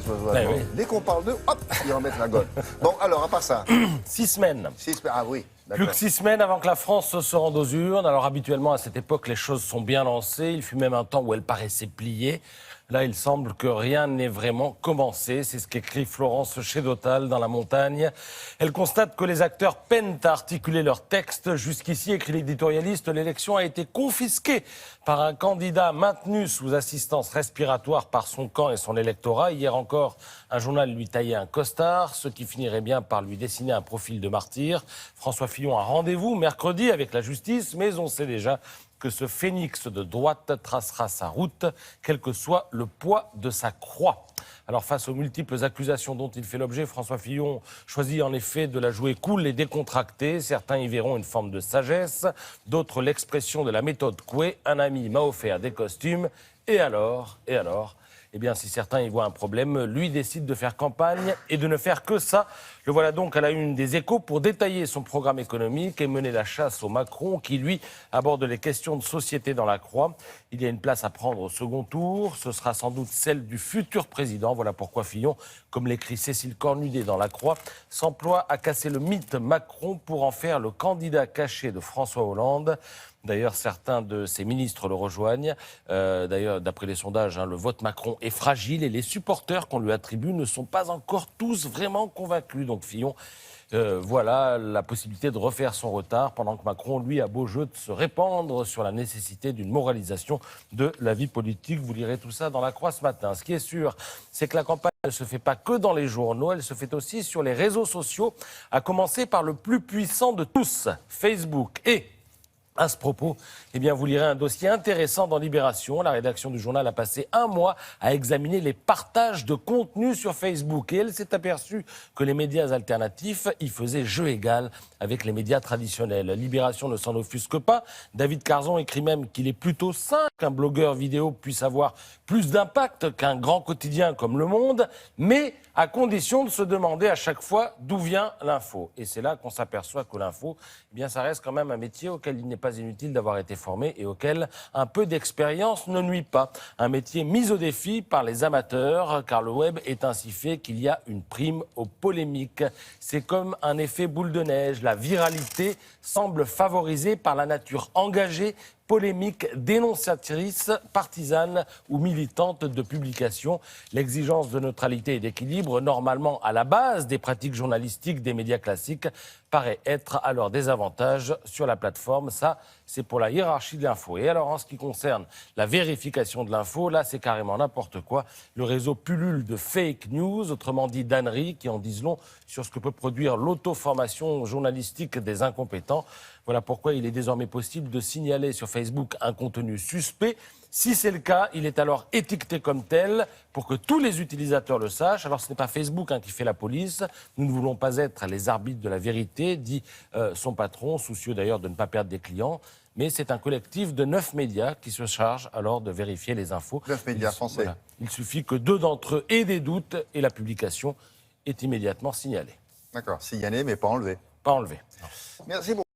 Oui. Dès qu'on parle d'eux, hop, ils remettent la golle. Bon, alors, à part ça. 6 semaines. Ah oui, Plus que 6 semaines avant que la France se rende aux urnes. Alors habituellement, à cette époque, les choses sont bien lancées. Il fut même un temps où elles paraissaient pliées. Là, il semble que rien n'ait vraiment commencé. C'est ce qu'écrit Florence Chédotal dans La Montagne. Elle constate que les acteurs peinent à articuler leurs textes. Jusqu'ici, écrit l'éditorialiste, l'élection a été confisquée par un candidat maintenu sous assistance respiratoire par son camp et son électorat. Hier encore, un journal lui taillait un costard, ce qui finirait bien par lui dessiner un profil de martyr. François Fillon a rendez-vous mercredi avec la justice, mais on sait déjà que ce phénix de droite tracera sa route, quel que soit le poids de sa croix. Alors face aux multiples accusations dont il fait l'objet, François Fillon choisit en effet de la jouer cool et décontractée. Certains y verront une forme de sagesse, d'autres l'expression de la méthode Coué. Un ami m'a offert des costumes. Et alors eh bien, si certains y voient un problème, lui décide de faire campagne et de ne faire que ça. Le voilà donc à la une des Échos pour détailler son programme économique et mener la chasse au Macron qui, lui, aborde les questions de société dans la Croix. Il y a une place à prendre au second tour. Ce sera sans doute celle du futur président. Voilà pourquoi Fillon, comme l'écrit Cécile Cornudet dans la Croix, s'emploie à casser le mythe Macron pour en faire le candidat caché de François Hollande. D'ailleurs, certains de ses ministres le rejoignent. D'ailleurs, d'après les sondages, le vote Macron est fragile et les supporters qu'on lui attribue ne sont pas encore tous vraiment convaincus. Donc Fillon, voilà la possibilité de refaire son retard pendant que Macron, lui, a beau jeu de se répandre sur la nécessité d'une moralisation de la vie politique. Vous lirez tout ça dans la Croix ce matin. Ce qui est sûr, c'est que la campagne ne se fait pas que dans les journaux, elle se fait aussi sur les réseaux sociaux, à commencer par le plus puissant de tous, Facebook. Et à ce propos, eh bien, vous lirez un dossier intéressant dans Libération. La rédaction du journal a passé un mois à examiner les partages de contenu sur Facebook. Et elle s'est aperçue que les médias alternatifs y faisaient jeu égal avec les médias traditionnels. Libération ne s'en offusque pas. David Carzon écrit même qu'il est plutôt sain qu'un blogueur vidéo puisse avoir plus d'impact qu'un grand quotidien comme Le Monde, mais à condition de se demander à chaque fois d'où vient l'info. Et c'est là qu'on s'aperçoit que l'info, eh bien, ça reste quand même un métier auquel il n'est pas inutile d'avoir été formé et auquel un peu d'expérience ne nuit pas. Un métier mis au défi par les amateurs, car le web est ainsi fait qu'il y a une prime aux polémiques. C'est comme un effet boule de neige. La viralité semble favorisée par la nature engagée, polémique, dénonciatrice, partisane ou militante de publication. L'exigence de neutralité et d'équilibre, normalement à la base des pratiques journalistiques des médias classiques, paraît être alors des avantages sur la plateforme. Ça, c'est pour la hiérarchie de l'info. Et alors, en ce qui concerne la vérification de l'info, là, c'est carrément n'importe quoi. Le réseau pullule de fake news, autrement dit d'âneries, qui en disent long sur ce que peut produire l'auto-formation journalistique des incompétents. Voilà pourquoi il est désormais possible de signaler sur Facebook un contenu suspect. Si c'est le cas, il est alors étiqueté comme tel pour que tous les utilisateurs le sachent. Alors ce n'est pas Facebook qui fait la police. Nous ne voulons pas être les arbitres de la vérité, dit son patron, soucieux d'ailleurs de ne pas perdre des clients. Mais c'est un collectif de 9 médias qui se charge alors de vérifier les infos. 9 médias français. Voilà. Il suffit que 2 d'entre eux aient des doutes et la publication est immédiatement signalée. D'accord, signalé mais pas enlevé. Pas enlevée. Merci beaucoup.